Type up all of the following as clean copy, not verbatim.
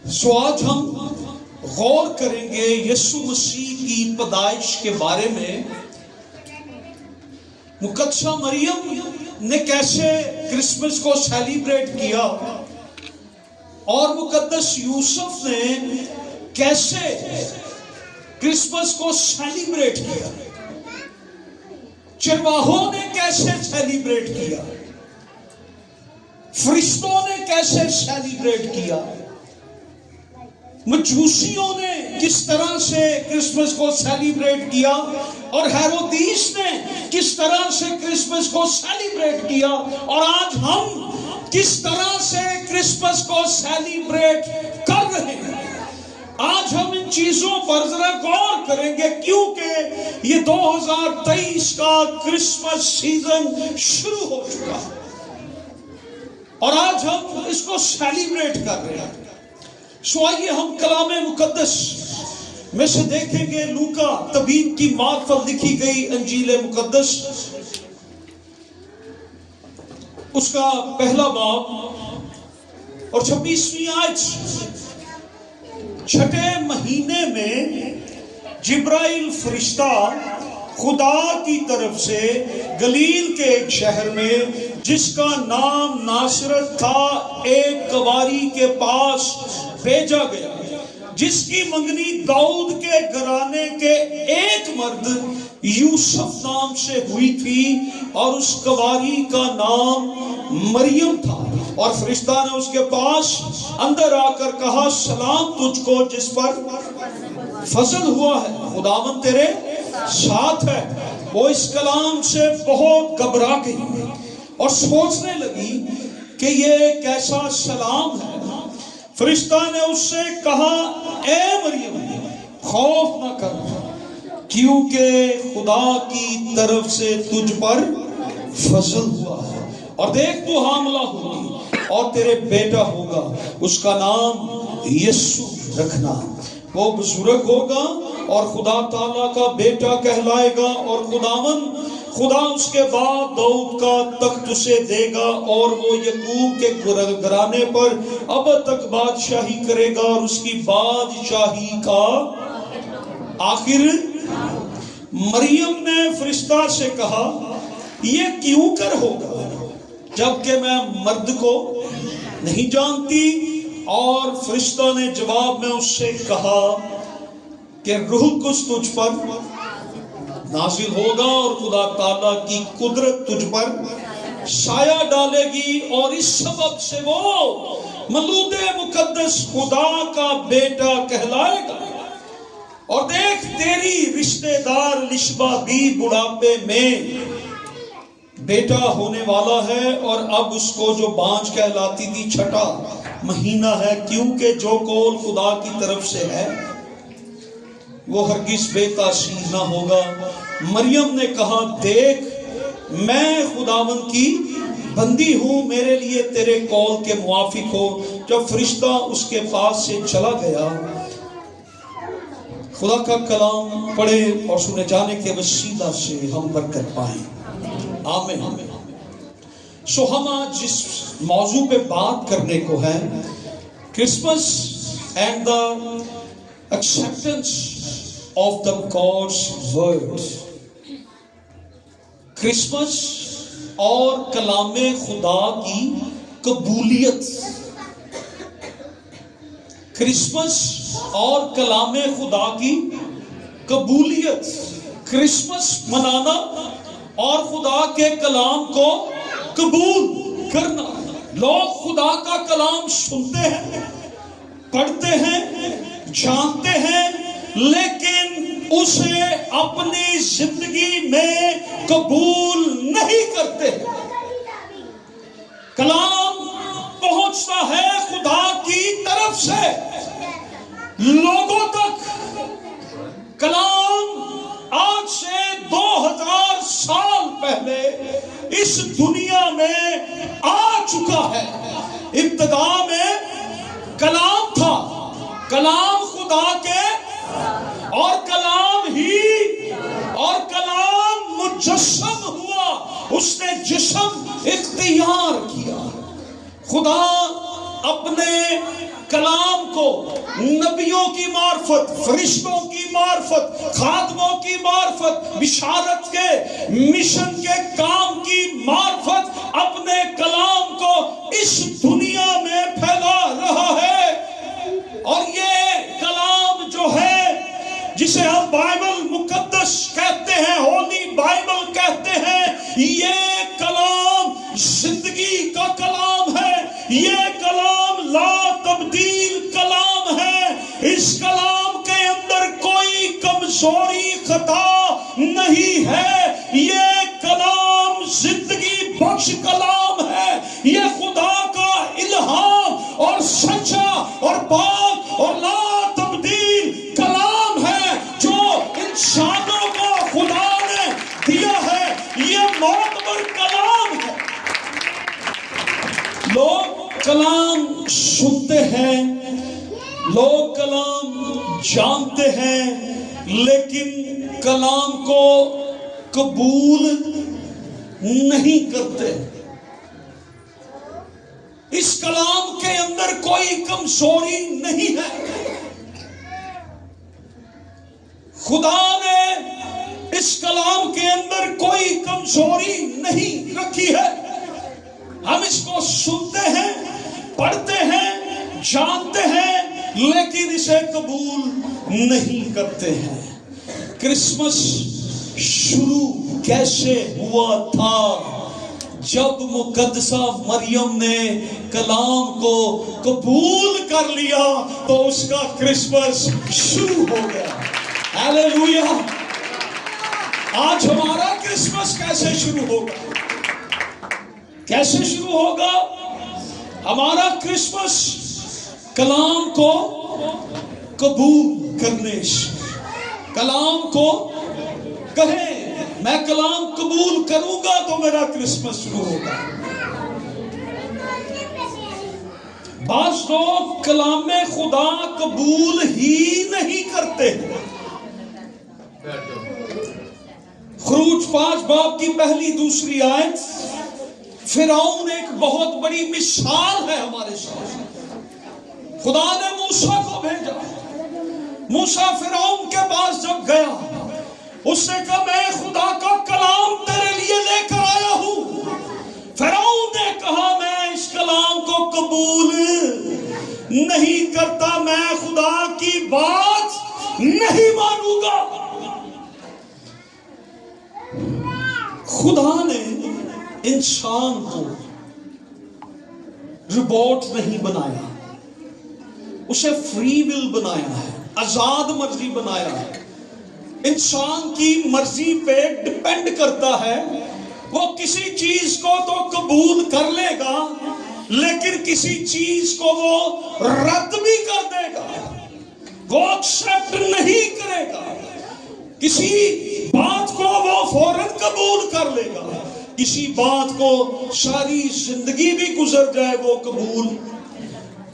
آج ہم غور کریں گے یسوع مسیح کی پیدائش کے بارے میں. مقدسہ مریم نے کیسے کرسمس کو سیلیبریٹ کیا اور مقدس یوسف نے کیسے کرسمس کو سیلیبریٹ کیا، چرواہوں نے کیسے سیلیبریٹ کیا، فرشتوں نے کیسے سیلیبریٹ کیا، مجوسیوں نے کس طرح سے کرسمس کو سیلیبریٹ کیا، اور ہیرودیس نے کس طرح سے کرسمس کو سیلیبریٹ کیا، اور آج ہم کس طرح سے کرسمس کو سیلیبریٹ کر رہے ہیں. آج ہم ان چیزوں پر ذرا غور کریں گے کیونکہ یہ 2023 کا کرسمس سیزن شروع ہو چکا اور آج ہم اس کو سیلیبریٹ کر رہے ہیں. آئیے ہم کلام مقدس میں سے دیکھیں گے لوکا طبیب کی معرفت لکھی گئی انجیل مقدس، اس کا پہلا باب اور 26ویں آیت. چھٹے مہینے میں جبرائیل فرشتہ خدا کی طرف سے گلیل کے ایک شہر میں جس کا نام ناصرت تھا ایک کنواری کے پاس بھیجا گیا، جس کی منگنی داؤد کے گھرانے کے ایک مرد یوسف نام سے ہوئی تھی اور اس کنواری کا نام مریم تھا. اور فرشتہ نے اس کے پاس اندر آ کر کہا، سلام تجھ کو جس پر فضل ہوا ہے، خداوند تیرے ساتھ ہے. وہ اس کلام سے بہت گھبرا گئی اور سوچنے لگی کہ یہ کیسا سلام ہے. فرشتہ نے اس سے کہا، اے مریم خوف نہ کر، کیونکہ خدا کی طرف سے تجھ پر فضل ہوا ہے، اور دیکھ تو حاملہ ہوگی اور تیرے بیٹا ہوگا، اس کا نام یسوع رکھنا. وہ بزرگ ہوگا اور خدا تعالیٰ کا بیٹا کہلائے گا، اور خدا اس کے بعد داؤد کا تخت اسے دے گا، اور وہ یعقوب کے گھرانے پر اب تک بادشاہی کرے گا، اور اس کی بادشاہی کا آخر. مریم نے فرشتہ سے کہا، یہ کیوں کر ہوگا جبکہ میں مرد کو نہیں جانتی؟ اور فرشتہ نے جواب میں اس سے کہا کہ روح القدس تجھ پر نازل ہوگا اور خدا تعالیٰ کی قدرت تجھ پر سایہ ڈالے گی، اور اس سبب سے وہ مولود مقدس خدا کا بیٹا کہلائے گا. اور دیکھ تیری رشتہ دار لشبہ بھی بڑھاپے میں بیٹا ہونے والا ہے، اور اب اس کو جو بانجھ کہلاتی تھی 6واں مہینہ ہے، کیونکہ جو قول خدا کی طرف سے ہے وہ ہرگز بے تاثیر نہ ہوگا. مریم نے کہا، دیکھ میں خداوند کی بندی ہوں، میرے لیے تیرے قول کے موافق ہو. جب فرشتہ اس کے پاس سے چلا گیا، خدا کا کلام پڑھے اور سنے جانے کے وسیلہ سے ہم برکت پائیں. آمین. ہم آج جس موضوع پہ بات کرنے کو ہے، Christmas and the acceptance of the God's word. Christmas اور کلام خدا کی قبولیت. کرسمس اور کلام خدا کی قبولیت. کرسمس منانا اور خدا کے کلام کو قبول کرنا. لوگ خدا کا کلام سنتے ہیں، پڑھتے ہیں، جانتے ہیں، لیکن اسے اپنی زندگی میں قبول نہیں کرتے. کلام پہنچتا ہے خدا کی طرف سے لوگوں تک. کلام آج سے 2000 سال پہلے اس دنیا میں آ چکا ہے. ابتدا میں کلام تھا، کلام خدا کے، اور کلام ہی، اور کلام مجسم ہوا، اس نے جسم اختیار کیا. خدا اپنے کلام کو نبیوں کی معرفت، فرشتوں کی معرفت، خادموں کی معرفت، بشارت کے مشن کے کام کی معرفت اپنے کلام کو اس دنیا میں پھیلا رہا ہے۔ اور یہ کلام جو ہے جسے ہم بائبل مقدس کہتے ہیں، ہولی بائبل کہتے ہیں، یہ کلام زندگی کا کلام ہے، یہ کلام لا تبدیل کلام ہے۔ اس کلام کے اندر کوئی کمزوری خطا نہیں ہے، یہ کلام زندگی بخش کلام ہے، یہ خدا کا الہام اور سچا اور پاک اور لا تبدیل کلام ہے جو انسانوں کو خدا نے دیا ہے، یہ معتبر کلام ہے۔ لوگ کلام سنتے ہیں، لوگ کلام جانتے ہیں، لیکن کلام کو قبول نہیں کرتے۔ اس کلام کے اندر کوئی کمزوری نہیں ہے۔ خدا نے اس کلام کے اندر کوئی کمزوری نہیں رکھی ہے۔ ہم اس کو سنتے ہیں، پڑھتے ہیں، جانتے ہیں، لیکن اسے قبول نہیں کرتے ہیں۔ کرسمس شروع کیسے ہوا تھا؟ جب مقدسہ مریم نے کلام کو قبول کر لیا تو اس کا کرسمس شروع ہو گیا۔ ہیلیلویا۔ آج ہمارا کرسمس کیسے شروع ہوگا؟ کیسے شروع ہوگا؟ ہمارا کرسمس کلام کو قبول کرنے سے۔ کلام کو کہیں میں کلام قبول کروں گا تو میرا کرسمس شروع ہوگا۔ بعض لوگ کلام خدا قبول ہی نہیں کرتے۔ خروج 5 باب کی پہلی دوسری آیت، فرعون ایک بہت بڑی مثال ہے ہمارے سامنے۔ خدا نے موسیٰ کو بھیجا، موسیٰ فرعون کے پاس جب گیا، اس نے کہا میں خدا کا کلام تیرے لیے لے کر آیا ہوں۔ فرعون نے کہا میں اس کلام کو قبول نہیں کرتا، میں خدا کی بات نہیں مانوں گا۔ خدا نے انسان کو روبوٹ نہیں بنایا، اسے فری ول بنایا ہے، آزاد مرضی بنایا ہے۔ انسان کی مرضی پہ ڈپینڈ کرتا ہے، وہ کسی چیز کو تو قبول کر لے گا لیکن کسی چیز کو وہ رد بھی کر دے گا، وہ ایکسپٹ نہیں کرے گا۔ کسی بات کو وہ فوراً قبول کر لے گا، کسی بات کو ساری زندگی بھی گزر جائے وہ قبول۔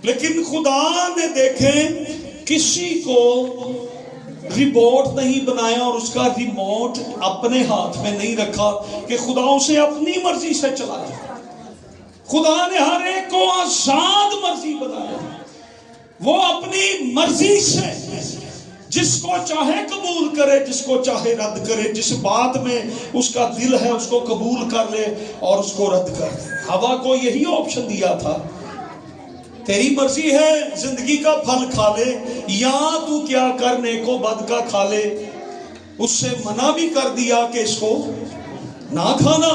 لیکن خدا نے دیکھیں کسی کو ریموٹ نہیں بنایا اور اس کا ریموٹ اپنے ہاتھ میں نہیں رکھا کہ خدا اسے اپنی مرضی سے چلائے۔ خدا نے ہر ایک کو آزاد مرضی بنایا، وہ اپنی مرضی سے جس کو چاہے قبول کرے، جس کو چاہے رد کرے، جس بات میں اس کا دل ہے اس کو قبول کر لے اور اس کو رد کر دے۔ ہوا کو یہی آپشن دیا تھا، تیری مرضی ہے زندگی کا پھل کھا لے یا تو کیا کر نیک و بد کا کھا لے۔ اس سے منع بھی کر دیا کہ اس کو نہ کھانا،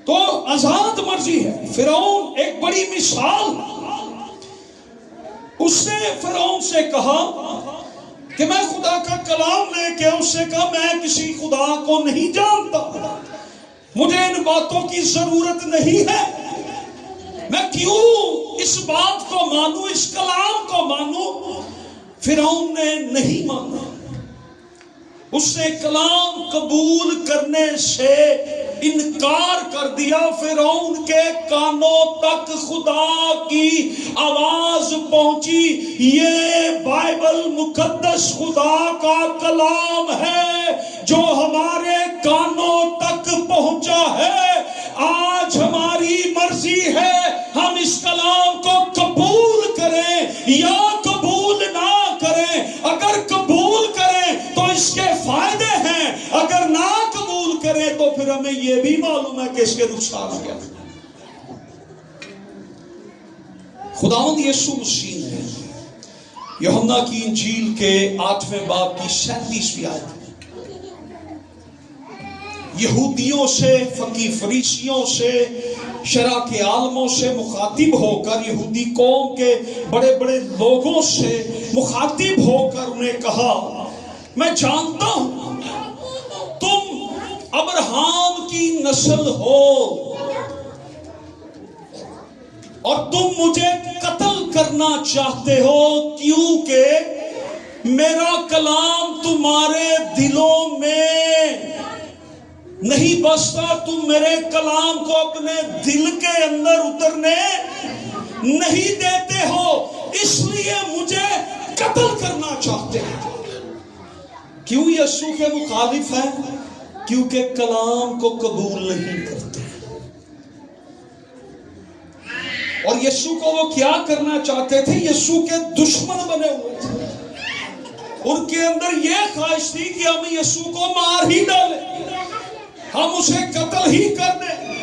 تو آزاد مرضی ہے۔ فرعون ایک بڑی مثال، اس نے فرعون سے کہا کہ میں خدا کا کلام لے کے، اس سے کہا میں کسی خدا کو نہیں جانتا، مجھے ان باتوں کی ضرورت نہیں ہے، میں کیوں اس بات کو مانوں، اس کلام کو مانوں؟ فرعون نے نہیں مانا، اس نے کلام قبول کرنے سے انکار کر دیا۔ فرعون کے کانوں تک خدا کی آواز پہنچی، یہ بائبل مقدس خدا کا کلام ہے جو ہمارے کانوں تک پہنچا ہے۔ آج ہماری مرضی ہے ہم اس کلام کو قبول کریں یا قبول اس کے نقصان کیا؟ خداوند یسوع مسیح نے یوحنا کی انجیل کے 8ویں باب کی 37ویں آیت یہودیوں سے، فقی فریسیوں سے، شرع کے عالموں سے مخاطب ہو کر، یہودی قوم کے بڑے بڑے لوگوں سے مخاطب ہو کر انہیں کہا، میں جانتا ہوں تم ابراہیم کی نسل ہو اور تم مجھے قتل کرنا چاہتے ہو کیونکہ میرا کلام تمہارے دلوں میں نہیں بستا، تم میرے کلام کو اپنے دل کے اندر اترنے نہیں دیتے ہو، اس لیے مجھے قتل کرنا چاہتے ہیں۔ کیوں یسوع کے مخالف ہے؟ کیونکہ کلام کو قبول نہیں کرتے۔ اور یسوع کو وہ کیا کرنا چاہتے تھے؟ یسوع کے دشمن بنے ہوئے تھے۔ ان کے اندر یہ خواہش تھی کہ ہم یسوع کو مار ہی ڈالیں، ہم اسے قتل ہی کر دیں۔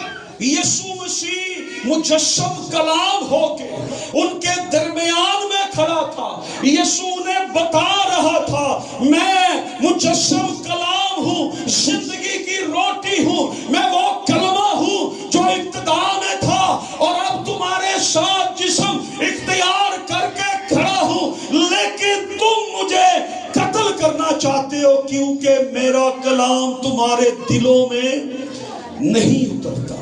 یسوع مسیح مجسم کلام ہو کے ان کے درمیان میں کھڑا تھا۔ یسوع نے بتا رہا تھا، میں مجسم کلام ہوں، زندگی کی روٹی ہوں، میں وہ کلمہ ہوں جو ابتدا میں تھا اور اب تمہارے ساتھ جسم اختیار کر کے کھڑا ہوں، لیکن تم مجھے قتل کرنا چاہتے ہو کیونکہ میرا کلام تمہارے دلوں میں نہیں اترتا۔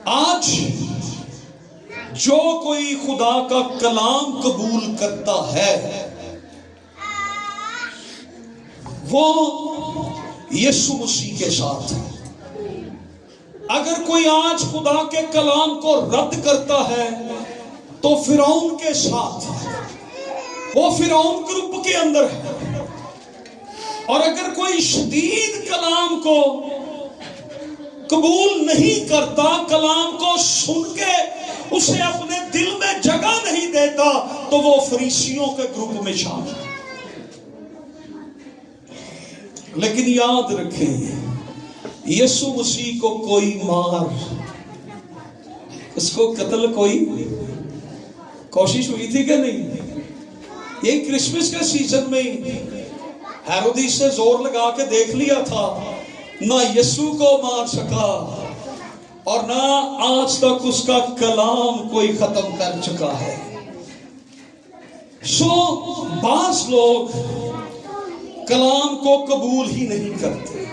آج جو کوئی خدا کا کلام قبول کرتا ہے وہ یسوع مسیح کے ساتھ ہے۔ اگر کوئی آج خدا کے کلام کو رد کرتا ہے تو فرعون کے ساتھ ہے، وہ فرعون گروپ کے اندر ہے۔ اور اگر کوئی شدید کلام کو قبول نہیں کرتا، کلام کو سن کے اسے اپنے دل میں جگہ نہیں دیتا، تو وہ فریسیوں کے گروپ میں شامل ہے۔ لیکن یاد رکھیں، یسوع مسیح کو کوئی مار، اس کو قتل کوئی کوشش ہوئی تھی کہ نہیں؟ یہی کرسمس کے سیزن میں ہیرودیس سے زور لگا کے دیکھ لیا تھا، نہ یسوع کو مار سکا اور نہ آج تک اس کا کلام کوئی ختم کر چکا ہے۔ بعض لوگ کلام کو قبول ہی نہیں کرتے۔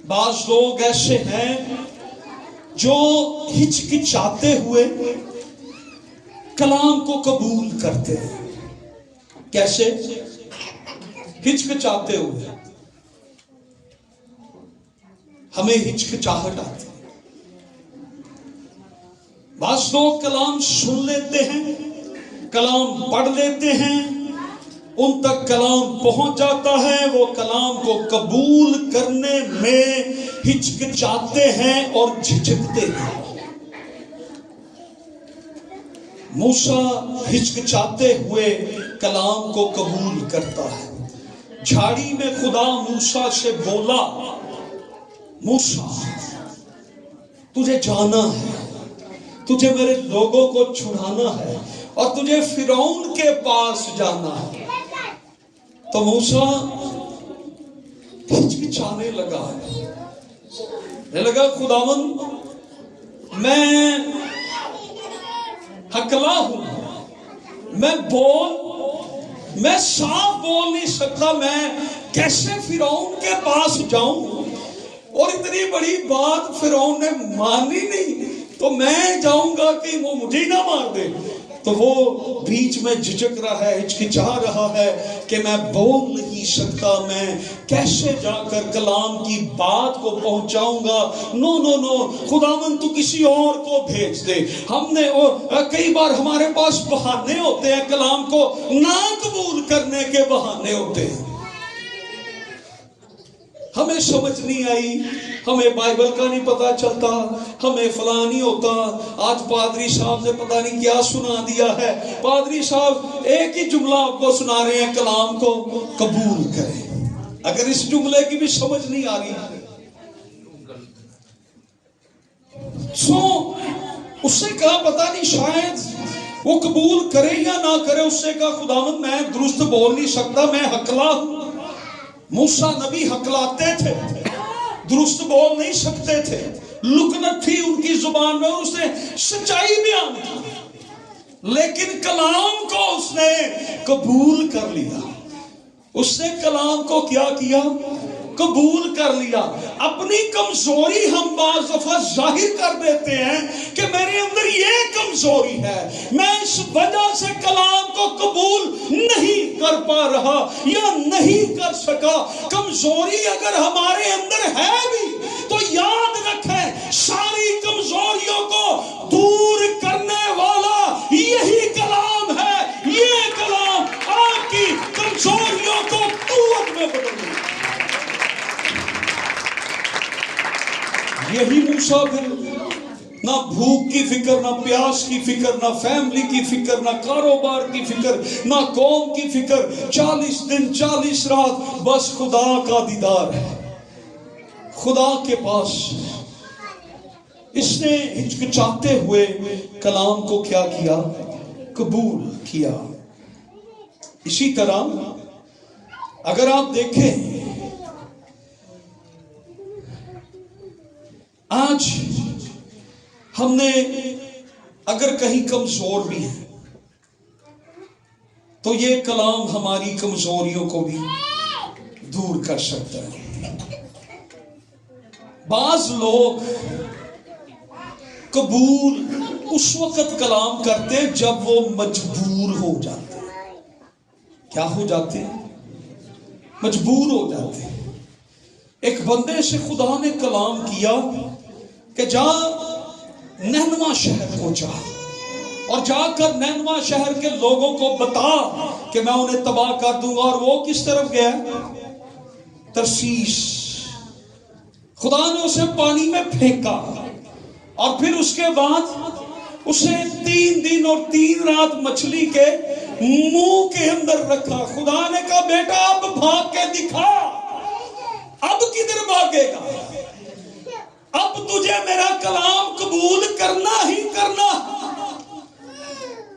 بعض لوگ ایسے ہیں جو ہچکچاتے ہوئے کلام کو قبول کرتے ہیں۔ کیسے؟ ہچکچاتے ہوئے۔ ہمیں ہچکچاہٹ آتی ہے۔ بعض لوگ کلام سن لیتے ہیں، کلام پڑھ لیتے ہیں، ان تک کلام پہنچ جاتا ہے، وہ کلام کو قبول کرنے میں ہچکچاتے ہیں اور جھجکتے ہیں۔ موسیٰ ہچکچاتے ہوئے کلام کو قبول کرتا ہے۔ جھاڑی میں خدا موسیٰ سے بولا، موسیٰ تجھے جانا ہے، تجھے میرے لوگوں کو چھڑانا ہے اور تجھے فرعون کے پاس جانا ہے۔ تو موسیٰ ہچکچانے لگا، خداوند میں ہکلا ہوں، میں صاف بول نہیں سکتا، میں کیسے فرعون کے پاس جاؤں؟ اور اتنی بڑی بات فرعون نے مانی نہیں، تو میں جاؤں گا کہ وہ مجھے نہ مار دے۔ تو وہ بیچ میں جھجک رہا ہے، ہچکچا رہا ہے کہ میں بول نہیں سکتا، میں کیسے جا کر کلام کی بات کو پہنچاؤں گا۔ نو خداوند تو کسی اور کو بھیج دے۔ ہم نے کئی بار ہمارے پاس بہانے ہوتے ہیں، کلام کو نہ قبول کرنے کے بہانے ہوتے ہیں۔ ہمیں سمجھ نہیں آئی، ہمیں بائبل کا نہیں پتا چلتا، ہمیں فلاں نہیں ہوتا، آج پادری صاحب نے پتہ نہیں کیا سنا دیا ہے۔ پادری صاحب ایک ہی جملہ آپ کو سنا رہے ہیں، کلام کو قبول کریں۔ اگر اس جملے کی بھی سمجھ نہیں آ رہی اس سے کہا پتہ نہیں شاید وہ قبول کرے یا نہ کرے. اس سے کہا خداوند میں درست بول نہیں سکتا، میں ہکلا ہوں. موسیٰ نبی ہکلاتے تھے، درست بول نہیں سکتے تھے، لکنت تھی ان کی زبان میں، اور اس نے سچائی بیان کی، لیکن کلام کو اس نے قبول کر لیا. اس نے کلام کو کیا کیا؟ قبول کر لیا. اپنی کمزوری ہم بعض دفعہ ظاہر کر دیتے ہیں کہ میرے اندر یہ کمزوری ہے، میں اس وجہ سے کلام کو قبول نہیں کر پا رہا یا نہیں کر سکا. کمزوری اگر ہمارے اندر ہے بھی تو یاد رکھیں ساری کمزوریوں کو دور کرنے والا یہی کلام ہے. یہ کلام آپ کی کمزوریوں کو قوت میں بدل دے. یہی موسیٰ پھر نہ بھوک کی فکر، نہ پیاس کی فکر، نہ فیملی کی فکر، نہ کاروبار کی فکر، نہ قوم کی فکر، 40 دن 40 رات بس خدا کا دیدار ہے، خدا کے پاس. اس نے ہچکچاتے ہوئے کلام کو کیا کیا؟ قبول کیا. اسی طرح اگر آپ دیکھیں آج ہم نے اگر کہیں کمزور بھی ہیں تو یہ کلام ہماری کمزوریوں کو بھی دور کر سکتا ہے. بعض لوگ قبول اس وقت کلام کرتے جب وہ مجبور ہو جاتے. کیا ہو جاتے؟ مجبور ہو جاتے. ایک بندے سے خدا نے کلام کیا کہ جا نینوا شہر کو جا اور جا کر نینوا شہر کے لوگوں کو بتا کہ میں انہیں تباہ کر دوں گا. اور وہ کس طرف گیا؟ ترسیس. خدا نے اسے پانی میں پھینکا اور پھر اس کے بعد اسے 3 دن اور 3 رات مچھلی کے منہ کے اندر رکھا. خدا نے کہا بیٹا اب بھاگ کے دکھا. اب کدھر بھاگے گا؟ اب تجھے میرا کلام قبول کرنا ہی کرنا.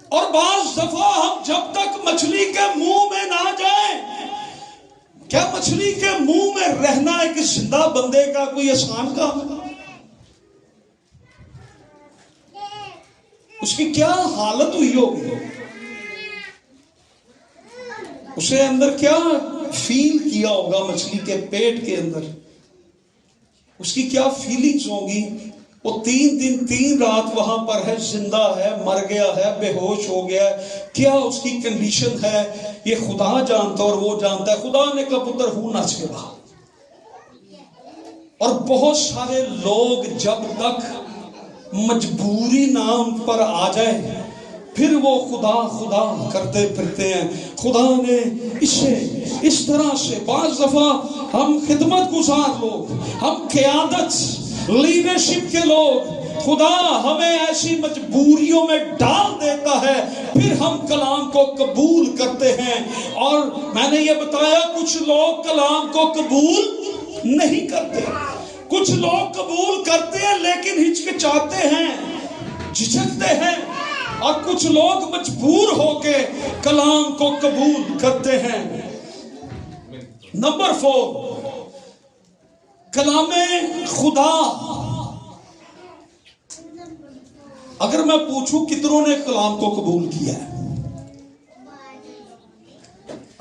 اور بعض دفعہ ہم جب تک مچھلی کے منہ میں نہ جائیں، کیا مچھلی کے منہ میں رہنا ایک زندہ بندے کا کوئی آسان کام ہے؟ اس کی کیا حالت ہوئی ہوگی، اسے اندر کیا فیل کیا ہوگا، مچھلی کے پیٹ کے اندر اس کی کیا فیلنگز ہوں گی. وہ 3 دن 3 رات وہاں پر ہے، زندہ ہے، مر گیا ہے، بے ہوش ہو گیا ہے، کیا اس کی کنڈیشن ہے یہ خدا جانتا اور وہ جانتا ہے. خدا نے کہا پتر ہوں نہ چھڑا. اور بہت سارے لوگ جب تک مجبوری نہ ان پر آ جائے پھر وہ خدا خدا کرتے پھرتے ہیں. خدا نے اسے اس طرح سے بعض دفعہ ہم خدمت گزار لوگ، ہم قیادت لیڈرشپ کے لوگ، خدا ہمیں ایسی مجبوریوں میں ڈال دیتا ہے، پھر ہم کلام کو قبول کرتے ہیں. اور میں نے یہ بتایا کچھ لوگ کلام کو قبول نہیں کرتے، کچھ لوگ قبول کرتے ہیں لیکن ہچکچاتے ہیں، جھجکتے ہیں، اور کچھ لوگ مجبور ہو کے کلام کو قبول کرتے ہیں. نمبر 4، کلام خدا. اگر میں پوچھوں کتنوں نے کلام کو قبول کیا ہے،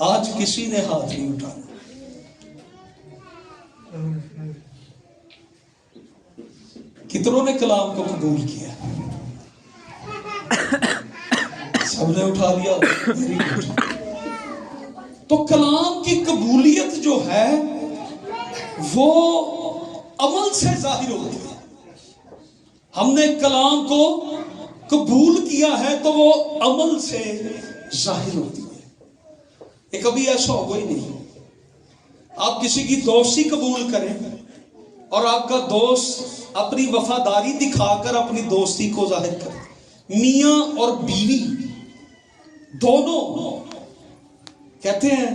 آج کسی نے ہاتھ نہیں اٹھانا. کتنوں نے کلام کو قبول کیا؟ سب نے اٹھا لیا. تو کلام کی قبولیت جو ہے وہ عمل سے ظاہر ہوتی ہے. ہم نے کلام کو قبول کیا ہے تو وہ عمل سے ظاہر ہوتی ہے. یہ کبھی ایسا ہوگا ہی نہیں آپ کسی کی دوستی قبول کریں اور آپ کا دوست اپنی وفاداری دکھا کر اپنی دوستی کو ظاہر کرے. میاں اور بیوی دونوں کہتے ہیں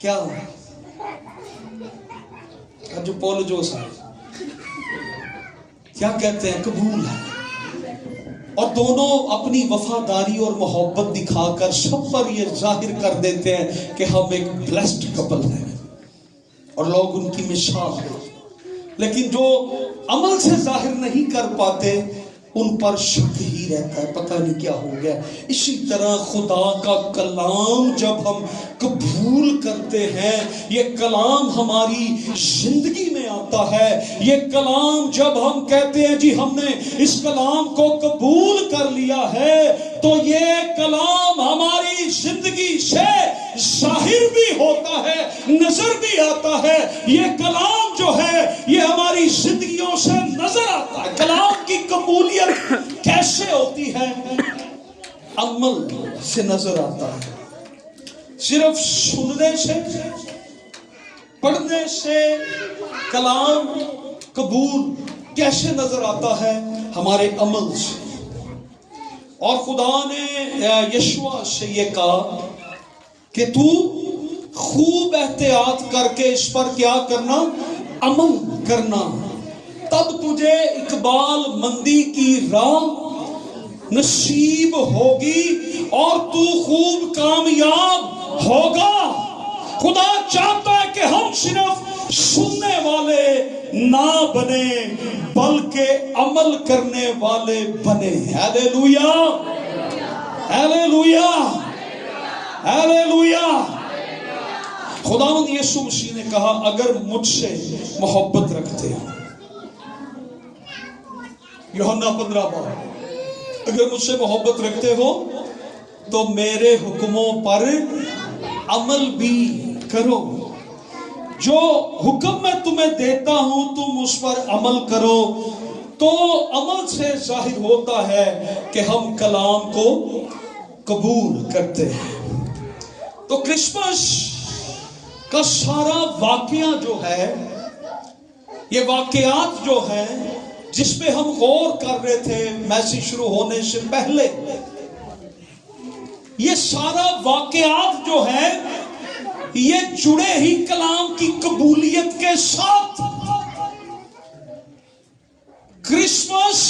کیا جو پول جو کیا کہتے ہیں؟ قبول ہے. اور دونوں اپنی وفاداری اور محبت دکھا کر سب پر یہ ظاہر کر دیتے ہیں کہ ہم ایک بلیسڈ کپل ہیں اور لوگ ان کی مثال ہیں. لیکن جو عمل سے ظاہر نہیں کر پاتے ان پر شک ہی رہتا ہے، پتہ نہیں کیا ہو گیا. اسی طرح خدا کا کلام جب ہم قبول کرتے ہیں، یہ کلام ہماری زندگی میں آتا ہے، یہ کلام جب ہم کہتے ہیں جی ہم نے اس کلام کو قبول کر لیا ہے، تو یہ کلام ہماری زندگی سے ظاہر بھی ہوتا ہے، نظر بھی آتا ہے. یہ کلام جو ہے یہ ہماری زندگیوں سے نظر آتا ہے. کلام کی قبولیت کیسے ہوتی ہے؟ عمل سے نظر آتا ہے. صرف سننے سے، پڑھنے سے کلام قبول کیسے نظر آتا ہے؟ ہمارے عمل سے. اور خدا نے یشوع سے یہ کہا کہ تو خوب احتیاط کر کے اس پر کیا کرنا؟ عمل کرنا، تب تجھے اقبال مندی کی راہ نصیب ہوگی اور تو خوب کامیاب ہوگا. خدا چاہتا ہے کہ ہم صرف سننے والے نہ بنے بلکہ عمل کرنے والے بنے. Hallelujah, hallelujah, hallelujah. خداوند یسوع مسیح نے کہا اگر مجھ سے محبت رکھتے ہو، یوحنا 15 بار، اگر مجھ سے محبت رکھتے ہو تو میرے حکموں پر عمل بھی کرو. جو حکم میں تمہیں دیتا ہوں تم اس پر عمل کرو. تو عمل سے ظاہر ہوتا ہے کہ ہم کلام کو قبول کرتے ہیں. تو کرسمس کا سارا واقعہ جو ہے، یہ واقعات جو ہیں جس پہ ہم غور کر رہے تھے میسج شروع ہونے سے پہلے، یہ سارا واقعات جو ہے یہ جڑے ہی کلام کی قبولیت کے ساتھ. کرسمس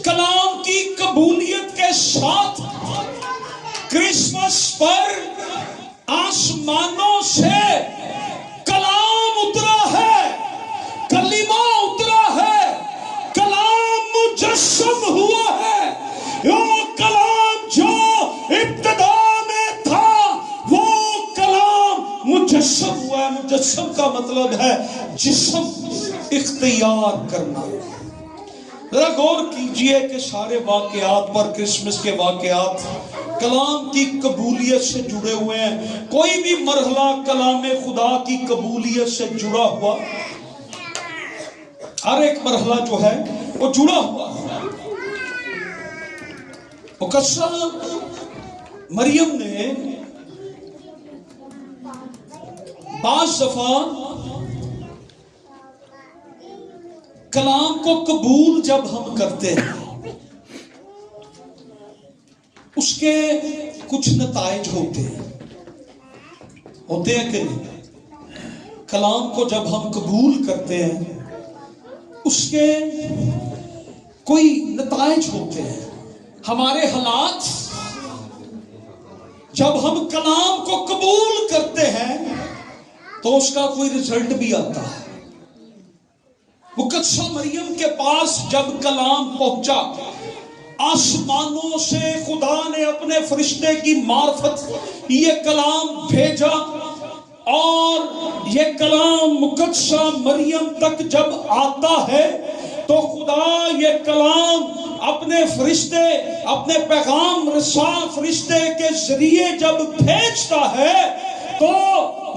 کلام کی قبولیت کے ساتھ. کرسمس پر آسمانوں سے کلام اترا ہے، کلمہ اترا ہے، کلام مجسم ہوا ہے. وہ کلام جو ابتدا میں تھا وہ کلام مجسم ہوا ہے. مجسم کا مطلب ہے جسم اختیار کرنا. ذرا غور کیجئے کہ سارے واقعات پر، کرسمس کے واقعات کلام کی قبولیت سے جڑے ہوئے ہیں. کوئی بھی مرحلہ کلام خدا کی قبولیت سے جڑا ہوا، ہر ایک مرحلہ جو ہے وہ جڑا ہوا ہے. مقدسہ مریم نے بعض دفعہ کلام کو قبول جب ہم کرتے ہیں اس کے کچھ نتائج ہوتے ہیں کہ نہیں؟ کلام کو جب ہم قبول کرتے ہیں اس کے کوئی نتائج ہوتے ہیں. ہمارے حالات جب ہم کلام کو قبول کرتے ہیں تو اس کا کوئی رزلٹ بھی آتا ہے. مقدسہ مریم کے پاس جب کلام پہنچا، آسمانوں سے خدا نے اپنے فرشتے کی معرفت یہ کلام بھیجا، اور یہ کلام مقدسہ مریم تک جب آتا ہے تو خدا یہ کلام اپنے فرشتے، اپنے پیغام رساں فرشتے کے ذریعے جب بھیجتا ہے تو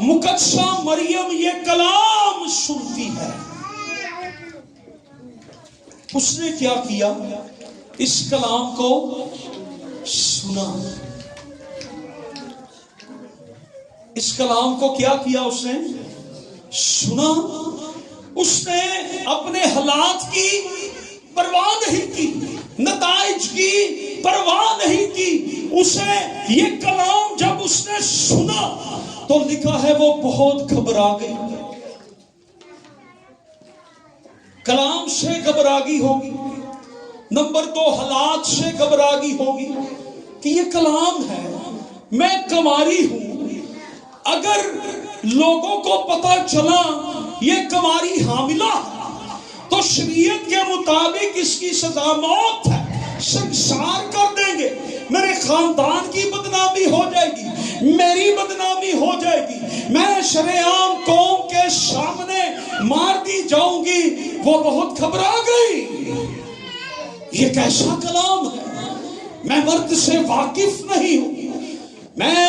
مقدسہ مریم یہ کلام سنتی ہے. اس نے کیا کیا؟ اس کلام کو سنا. اس کلام کو کیا کیا؟ اس نے سنا. اس نے اپنے حالات کی پرواہ نہیں کی، نتائج کی پرواہ نہیں کی. اسے یہ کلام جب اس نے سنا تو لکھا ہے وہ بہت گھبرا گئی. کلام سے گھبراہی ہوگی، نمبر 2 حالات سے گھبراہی ہوگی کہ یہ کلام ہے، میں کماری ہوں، اگر لوگوں کو پتا چلا یہ کماری حاملہ ہے تو شریعت کے مطابق اس کی سزا موت ہے، سنسار کر دیں گے، میرے خاندان کی بدنامی ہو جائے گی، میری بدنامی ہو جائے گی، میں شرعام قوم کے سامنے مار دی جاؤں گی۔ وہ بہت گھبرا گئی، یہ کیسا کلام ہے، میں مرد سے واقف نہیں ہوں، میں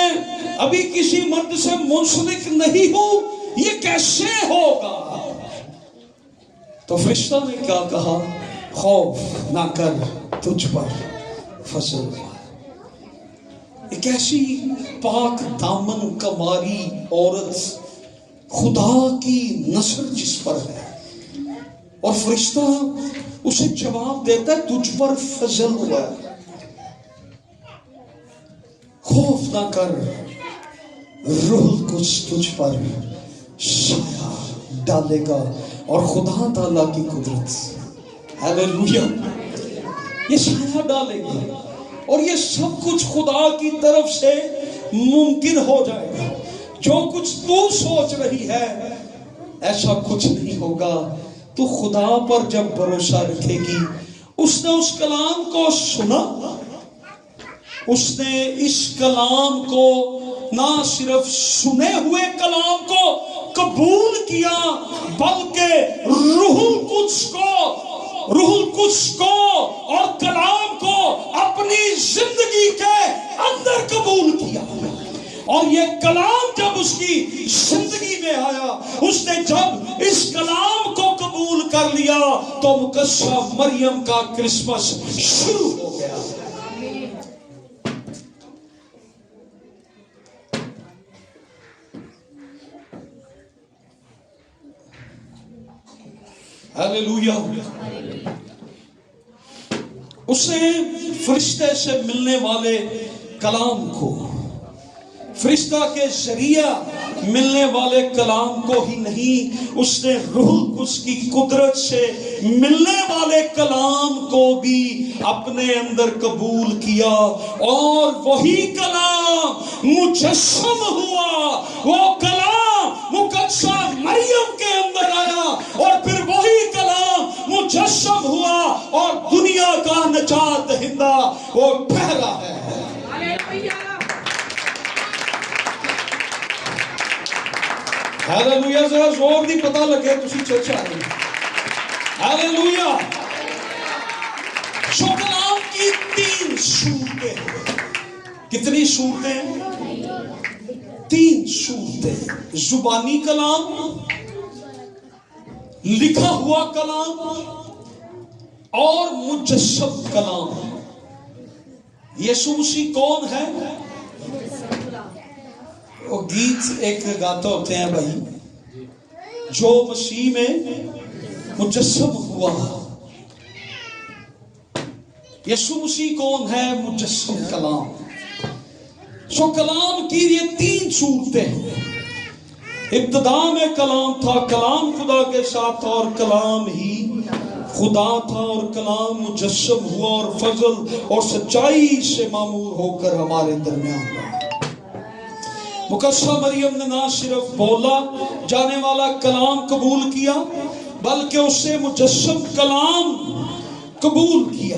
ابھی کسی مرد سے منسلک نہیں ہوں، یہ کیسے ہوگا؟ تو فرشتہ نے کیا کہا؟ خوف نہ کر، تجھ پر فضل ہوا۔ ایک ایسی پاک دامن کماری عورت، خدا کی نصر جس پر ہے، اور فرشتہ اسے جواب دیتا ہے تجھ پر فضل ہوا ہے، خوف نہ کر، روح القدس تجھ پر سایہ ڈالے گا، اور خدا تعالیٰ کی قدرت، ہیلیلویا، یہ سایہ ڈالے گا، اور یہ سب کچھ خدا کی طرف سے ممکن ہو جائے گا۔ جو کچھ تو سوچ رہی ہے ایسا کچھ نہیں ہوگا۔ تو خدا پر جب بھروسہ رکھے گی، اس نے اس کلام کو سنا، اس نے اس کلام کو نہ صرف سنے ہوئے کلام کو قبول کیا، بلکہ روح القدس کو اور کلام کو اپنی زندگی کے اندر قبول کیا، اور یہ کلام جب اس کی زندگی میں آیا، اس نے جب اس کلام کو قبول کر لیا تو مقدسہ مریم کا کرسمس شروع ہو گیا۔ ہیلیلویا۔ اسے فرشتے سے ملنے والے کلام کو، فرشتہ کے ذریعہ ملنے والے کلام کو ہی نہیں، اس نے روح القدس کی قدرت سے ملنے والے کلام کو بھی اپنے اندر قبول کیا، اور وہی کلام مجسم ہوا، وہ کلام مقدسہ مریم کے اندر آیا، اور پھر وہی کلام مجسم ہوا، اور دنیا کا نجات دہندہ وہ ٹھہرا ہے۔ ہیلیلویا، ذرا زور دی پتہ لگے تسی چرچا ہے۔ ہیلیلویا۔ سو کلام کی 3 صورتیں، کتنی صورتیں؟ 3 صورتیں، زبانی کلام، لکھا ہوا کلام، اور مجسم کلام۔ یسوع مسیح کون ہے؟ وہ گیت ایک گاتے ہوتے ہیں بھائی، جو مسیح میں مجسم ہوا۔ یسوع مسیح کون ہے؟ مجسم کلام۔ سو کلام کی یہ 3 صورتیں ہیں۔ ابتدا میں کلام تھا، کلام خدا کے ساتھ تھا، اور کلام ہی خدا تھا، اور کلام مجسم ہوا، اور فضل اور سچائی سے معمور ہو کر ہمارے درمیان رہا۔ مقدسہ مریم نے نہ صرف بولا جانے والا کلام قبول کیا، بلکہ اسے مجسم کلام قبول کیا۔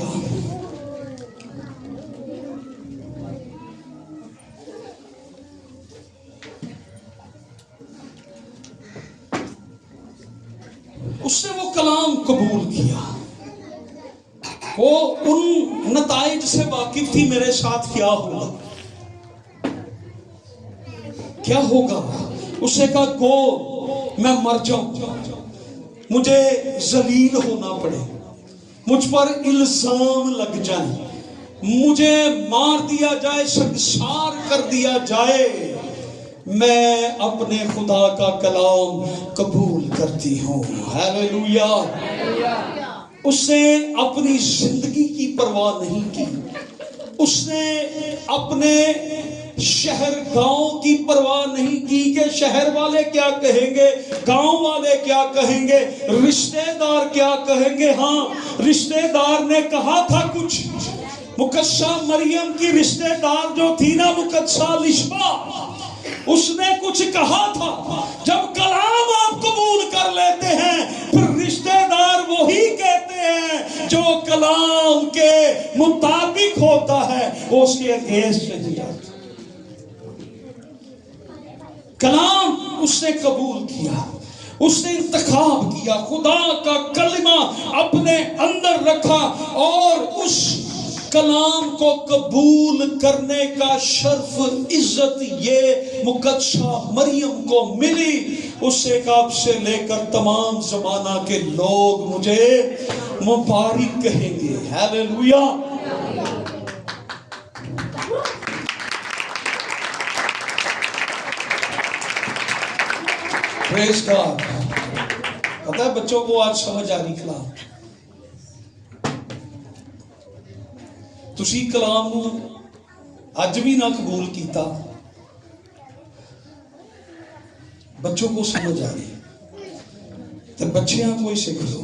اس نے وہ کلام قبول کیا، وہ ان نتائج سے واقف تھی، میرے ساتھ کیا ہوگا، کیا ہوگا۔ اسے کہا گو میں مر جاؤں، مجھے ذلیل ہونا پڑے، مجھ پر الزام لگ جائیں، مجھے مار دیا جائے، سنسار کر دیا جائے، میں اپنے خدا کا کلام قبول کرتی ہوں۔ ہیلیلویا۔ اس نے اپنی زندگی کی پرواہ نہیں کی، اس نے اپنے شہر گاؤں کی پرواہ نہیں کی کہ شہر والے کیا کہیں گے، گاؤں والے کیا کہیں گے، رشتہ دار کیا کہیں گے۔ ہاں، رشتہ دار نے کہا تھا کچھ۔ مقدسہ مریم کی رشتہ دار جو تھی نا، مقدسہ لشبا، اس نے کچھ کہا تھا۔ جب کلام آپ قبول کر لیتے ہیں پھر رشتہ دار وہی کہتے ہیں جو کلام کے مطابق ہوتا ہے، وہ اس کے اگینسٹ نہیں آتا۔ کلام اس نے قبول کیا، اس نے انتخاب کیا، خدا کا کلمہ اپنے اندر رکھا، اور اس کلام کو قبول کرنے کا شرف، عزت یہ مقدسہ مریم کو ملی۔ اس ایک آپ سے لے کر تمام زمانہ کے لوگ مجھے مبارک کہیں گے۔ ہیلیلویا۔ پریز گاڈ۔ پتہ ہے بچوں کو آج سمجھ آ رہی کلام، تسی کلام نو اج بھی نہ قبول کیتا، بچوں کو سمجھ آ رہی، تو بچیاں کو ہی سکھ لو۔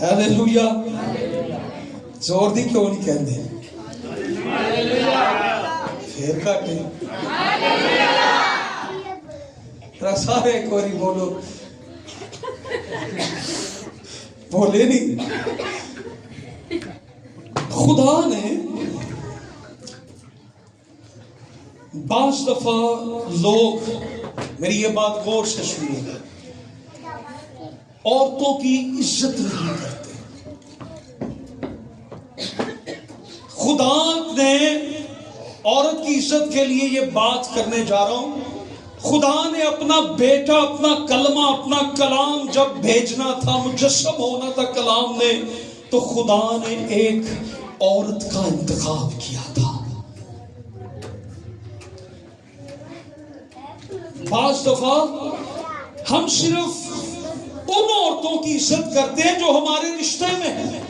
ہیلیلویا۔ زور دی کیوں نہیں کہندے؟ پھر کاٹے سارے ایک باری بولو، بولے نہیں۔ خدا نے بعض دفعہ لوگ، میری یہ بات غور سے سنیے گا، عورتوں کی عزت نہیں کرتے۔ خدا نے عورت کی عزت کے لیے یہ بات کرنے جا رہا ہوں۔ خدا نے اپنا بیٹا، اپنا کلمہ، اپنا کلام جب بھیجنا تھا، مجسم ہونا تھا کلام نے، تو خدا نے ایک عورت کا انتخاب کیا تھا۔ بعض دفعہ ہم صرف ان عورتوں کی عزت کرتے ہیں جو ہمارے رشتے میں ہیں،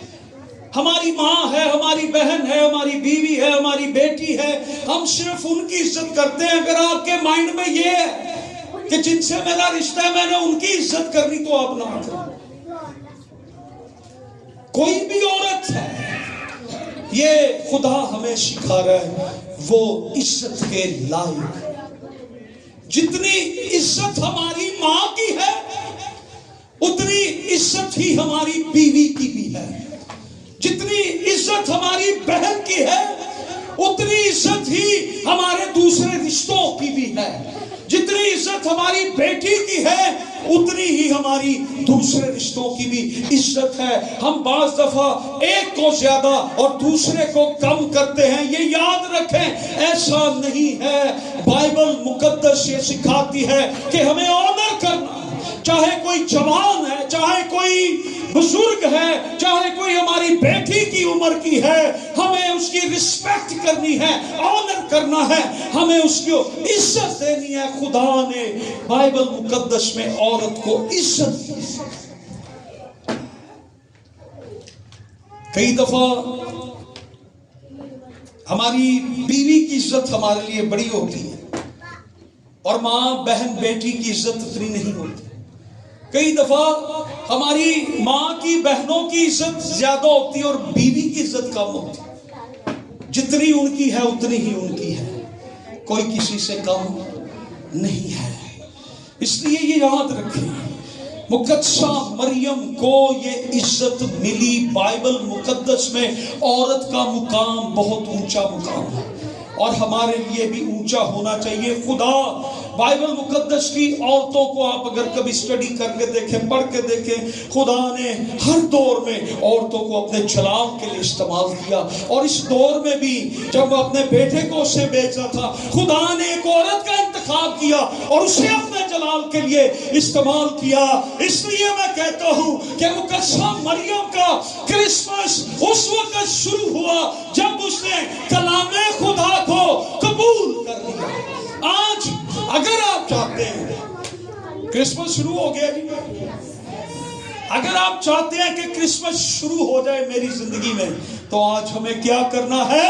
ہماری ماں ہے، ہماری بہن ہے، ہماری بیوی ہے، ہماری بیٹی ہے، ہم صرف ان کی عزت کرتے ہیں۔ اگر آپ کے مائنڈ میں یہ ہے کہ جن سے میرا رشتہ ہے میں نے ان کی عزت کرنی، تو آپ نہ کریں۔ کوئی بھی عورت ہے، یہ خدا ہمیں سکھا رہا ہے، وہ عزت کے لائق۔ جتنی عزت ہماری ماں کی ہے اتنی عزت ہی ہماری بیوی کی بھی ہے، جتنی عزت ہماری بہن کی ہے اتنی عزت ہی ہمارے دوسرے رشتوں کی بھی ہے، جتنی عزت ہماری بیٹی کی ہے اتنی ہی ہماری دوسرے رشتوں کی بھی عزت ہے۔ ہم بعض دفعہ ایک کو زیادہ اور دوسرے کو کم کرتے ہیں، یہ یاد رکھیں ایسا نہیں ہے۔ بائبل مقدس یہ سکھاتی ہے کہ ہمیں آنر کرنا، چاہے کوئی جوان ہے، چاہے کوئی بزرگ ہے، چاہے کوئی ہماری بیٹی کی عمر کی ہے، ہمیں اس کی رسپیکٹ کرنی ہے، آنر کرنا ہے، ہمیں اس کو عزت دینی ہے۔ خدا نے بائبل مقدس میں عورت کو عزت دی۔ کئی دفعہ ہماری بیوی کی عزت ہمارے لیے بڑی ہوتی ہے اور ماں بہن بیٹی کی عزت اتنی نہیں ہوتی۔ کئی دفعہ ہماری ماں کی بہنوں کی عزت زیادہ ہوتی ہے اور بیوی کی عزت کم ہوتی۔ جتنی ان کی ہے اتنی ہی ان کی ہے، کوئی کسی سے کم نہیں ہے۔ اس لیے یہ یاد رکھیں، مقدسہ مریم کو یہ عزت ملی۔ بائبل مقدس میں عورت کا مقام بہت اونچا مقام ہے اور ہمارے لیے بھی اونچا ہونا چاہیے۔ خدا بائبل مقدس کی عورتوں کو آپ اگر کبھی اسٹڈی کر کے دیکھیں، پڑھ کے دیکھیں، خدا نے ہر دور میں عورتوں کو اپنے جلال کے لیے استعمال کیا، اور اس دور میں بھی جب وہ اپنے بیٹے کو اسے بیچا تھا، خدا نے ایک عورت کا انتخاب کیا اور اسے اپنے جلال کے لیے استعمال کیا۔ اس لیے میں کہتا ہوں کہ مقدسہ مریم کا کرسمس اس وقت شروع ہوا جب اس نے کلام خدا کو قبول کر لیا۔ آج اگر آپ چاہتے ہیں کرسمس شروع ہو گیا جی، اگر آپ چاہتے ہیں کہ کرسمس شروع ہو جائے میری زندگی میں، تو آج ہمیں کیا کرنا ہے؟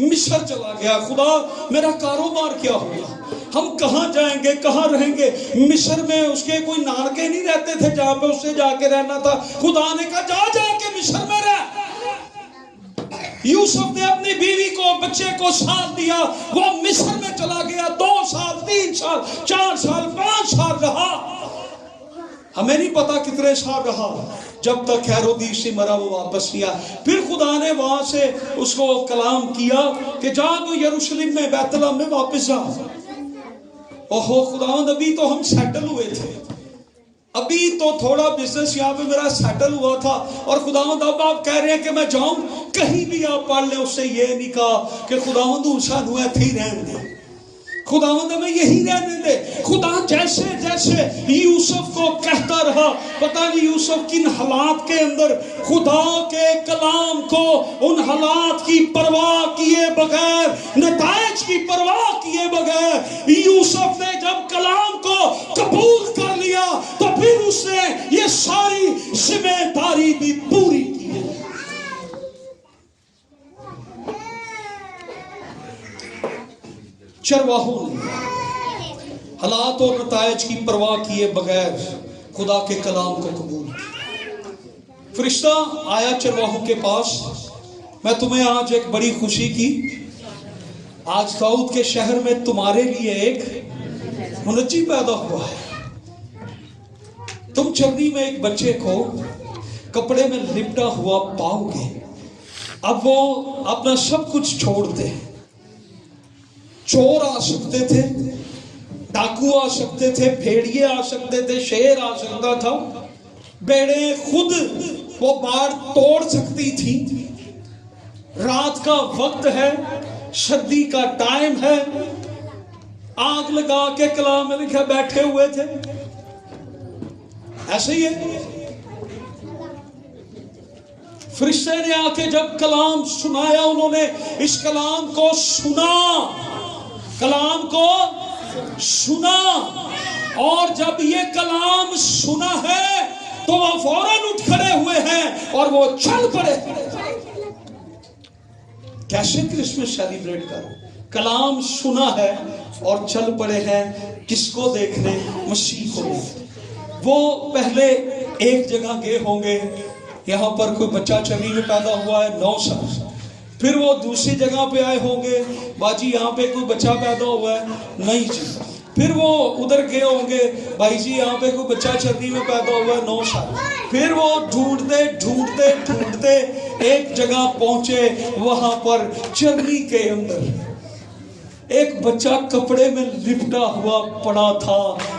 مصر چلا گیا. خدا میرا کاروبار کیا ہوگا, ہم کہاں جائیں گے, کہاں رہیں گے. مصر میں اس کے کوئی نانکے نہیں رہتے تھے جہاں پہ اس سے جا کے رہنا تھا. خدا نے کہا جا کے مصر میں رہ. یوسف نے اپنی بیوی کو, بچے کو ساتھ دیا, وہ مصر میں چلا گیا. 2 سال 3 سال 4 سال 5 سال رہا, ہمیں نہیں پتا کتنے سال رہا, جب تک ہیرودیس سے مرا وہ واپس کیا. پھر خدا نے وہاں سے اس کو کلام کیا کہ جا تو یروشلم میں, بیت لحم میں واپس جا. اوہو خداوند, ابھی تو ہم سیٹل ہوئے تھے, ابھی تو تھوڑا بزنس یہاں پہ میرا سیٹل ہوا تھا, اور خداوند اب آپ کہہ رہے ہیں کہ میں جاؤں. کہیں بھی آپ پڑھ لیں, اس سے یہ نہیں کہا کہ خداوند سانو ایتھے ہی رہن دے, خداوند ہمیں یہی رہنے دے. خدا جیسے جیسے یوسف کو کہتا رہا, پتہ نہیں یوسف کن حالات کے اندر خدا کے کلام کو, ان حالات کی پرواہ کیے بغیر, نتائج کی پرواہ کیے بغیر یوسف نے جب کلام کو قبول کر لیا تو پھر اس نے یہ ساری ذمہ داری بھی پوری کی. چرواہوں نے حالات اور نتائج کی پرواہ کیے بغیر خدا کے کلام کو قبول کیا. فرشتہ آیا چرواہوں کے پاس. میں تمہیں آج ایک بڑی خوشی کی, آج داؤد کے شہر میں تمہارے لیے ایک منجی پیدا ہوا ہے. تم چرنی میں ایک بچے کو کپڑے میں لپٹا ہوا پاؤ گے. اب وہ اپنا سب کچھ چھوڑ دے. چور آ سکتے تھے, ڈاکو آ سکتے تھے, بھیڑیے آ سکتے تھے, شیر آ سکتا تھا, بیڑے خود وہ باڑ توڑ سکتی تھی. رات کا وقت ہے, سردی کا ٹائم ہے, آگ لگا کے کلام میں لکھا بیٹھے ہوئے تھے. ایسے ہی ہے. فرشتے نے آ کے جب کلام سنایا, انہوں نے اس کلام کو سنا, کلام کو سنا, اور جب یہ کلام سنا ہے تو وہ فوراً اٹھ کھڑے ہوئے ہیں اور وہ چل پڑے. کیسے کرسمس سیلیبریٹ کرو؟ کلام سنا ہے اور چل پڑے ہیں. کس کو دیکھنے؟ مسیح کو دیکھنے. وہ پہلے ایک جگہ گئے ہوں گے, یہاں پر کوئی بچہ چرنی میں پیدا ہوا ہے 9 سال. پھر وہ دوسری جگہ پہ آئے ہوں گے, باجی یہاں پہ کوئی بچہ پیدا ہوا ہے, نہیں جی. پھر وہ ادھر گئے ہوں گے, بھائی جی یہاں پہ کوئی بچہ چرنی میں پیدا ہوا ہے 9 سال. پھر وہ ڈھونڈتے ڈھونڈتے ڈھونڈتے ایک جگہ پہنچے, وہاں پر چرنی کے اندر ایک بچہ کپڑے میں لپٹا ہوا پڑا تھا,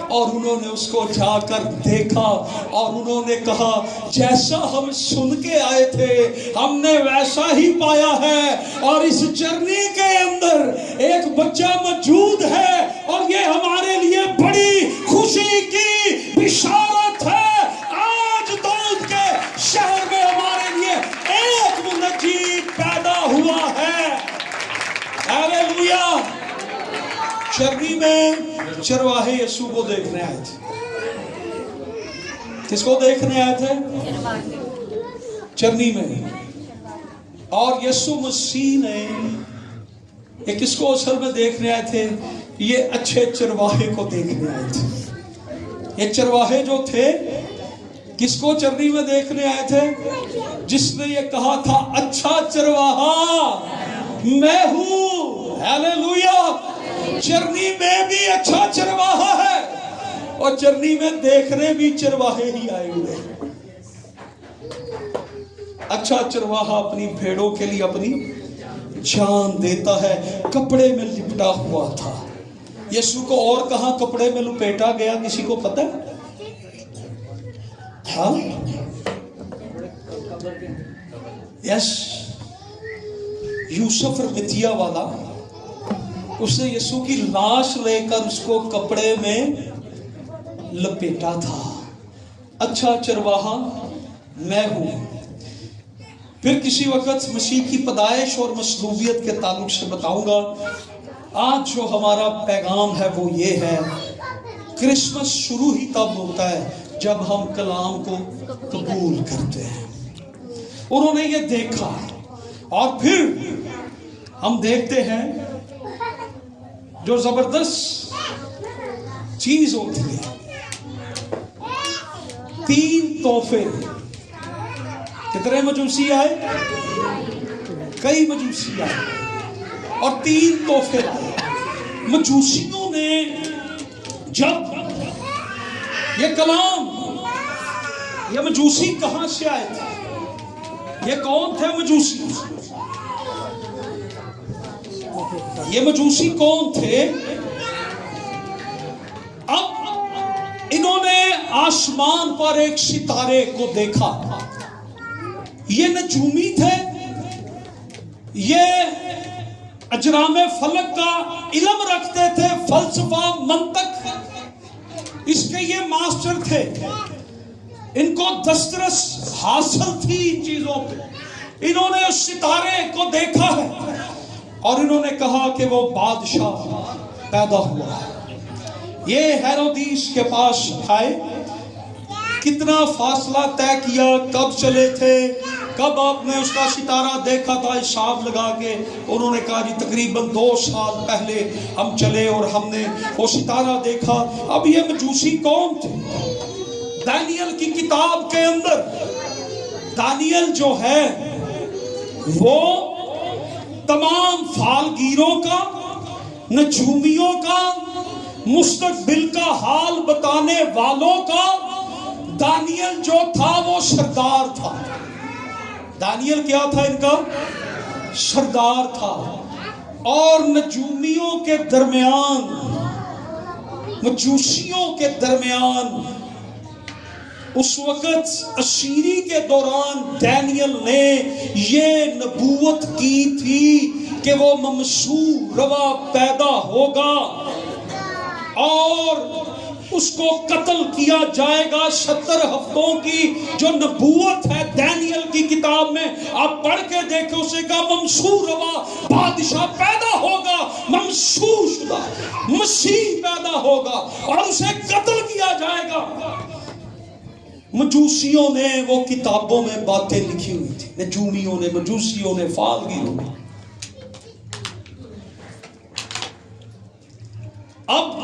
اور انہوں نے اس کو جا کر دیکھا اور انہوں نے کہا جیسا ہم سن کے آئے تھے ہم نے ویسا ہی پایا ہے, اور اس چرنی کے اندر ایک بچہ موجود ہے, اور یہ ہمارے لیے بڑی خوشی کی بشارت ہے. آج داؤد کے شہر میں ہمارے لیے ایک منجی پیدا ہوا ہے. ہاللیلویا. چرنی میں چرواہے یسوع کو دیکھنے آئے تھے. کس کو دیکھنے آئے تھے؟ چرنی میں. اور یسوع مسیح نے یہ کس کو اصل میں دیکھنے آئے تھے؟ یہ اچھے چرواہے کو دیکھنے آئے تھے. یہ چرواہے جو تھے کس کو چرنی میں دیکھنے آئے تھے؟ جس نے یہ کہا تھا اچھا چرواہا میں ہوں. ہاللیلویا. چرنی میں بھی اچھا چرواہا ہے, اور چرنی میں دیکھنے بھی چرواہے ہی آئے ہوئے ہیں. اچھا چرواہا اپنی بھیڑوں کے لیے اپنی جان دیتا ہے. کپڑے میں لپٹا ہوا تھا. یسوع کو اور کہاں کپڑے میں لپیٹا گیا, کسی کو پتہ ہے؟ ہاں یس, یوسف ارمتیا والا, اس نے یسوع کی لاش لے کر اس کو کپڑے میں لپیٹا تھا. اچھا چرواہا میں ہوں. پھر کسی وقت مسیح کی پیدائش اور مصلوبیت کے تعلق سے بتاؤں گا. آج جو ہمارا پیغام ہے وہ یہ ہے, کرسمس شروع ہی تب ہوتا ہے جب ہم کلام کو قبول کرتے ہیں. انہوں نے یہ دیکھا اور پھر ہم دیکھتے ہیں جو زبردست چیز ہوتی ہے، 3 تحفے. کتنے مجوسی آئے؟ کئی مجوسی آئے اور 3 تحفے لائے. مجوسیوں نے جب یہ کلام، یہ مجوسی کہاں سے آئے تھے؟ یہ کون تھے مجوسی؟ یہ مجوسی کون تھے؟ اب انہوں نے آسمان پر ایک ستارے کو دیکھا. یہ نجومی تھے، یہ اجرام فلک کا علم رکھتے تھے، فلسفہ، منطق، اس کے یہ ماسٹر تھے. ان کو دسترس حاصل تھی ان چیزوں پہ. انہوں نے اس ستارے کو دیکھا ہے اور انہوں نے کہا کہ وہ بادشاہ پیدا ہوا. یہ ہیرودیس کے پاس آئے. کتنا فاصلہ طے کیا، کب چلے تھے، کب آپ نے اس کا ستارہ دیکھا تھا، حساب لگا کے انہوں نے کہا جی تقریباً 2 سال پہلے ہم چلے اور ہم نے وہ ستارہ دیکھا. اب یہ مجوسی کون تھے؟ دانیل کی کتاب کے اندر دانیل جو ہے وہ تمام فالگیروں کا، نجومیوں کا، مستقبل کا حال بتانے والوں کا، دانیل جو تھا وہ سردار تھا. دانیل کیا تھا؟ ان کا سردار تھا. اور نجومیوں کے درمیان، مجوسیوں کے درمیان اس وقت اسیری کے دوران دانیل نے یہ نبوت کی تھی کہ وہ ممسوح روا پیدا ہوگا اور اس کو قتل کیا جائے گا. 70 ہفتوں کی جو نبوت ہے دانیل کی کتاب میں آپ پڑھ کے دیکھیں، اسے کہا ممسوح روا بادشاہ پیدا ہوگا، ممسوح شدہ مسیح پیدا ہوگا اور اسے قتل کیا جائے گا. مجوسیوں نے وہ کتابوں میں باتیں لکھی ہوئی تھی، نجومیوں نے، مجوسیوں نے، فالگیروں نے. اب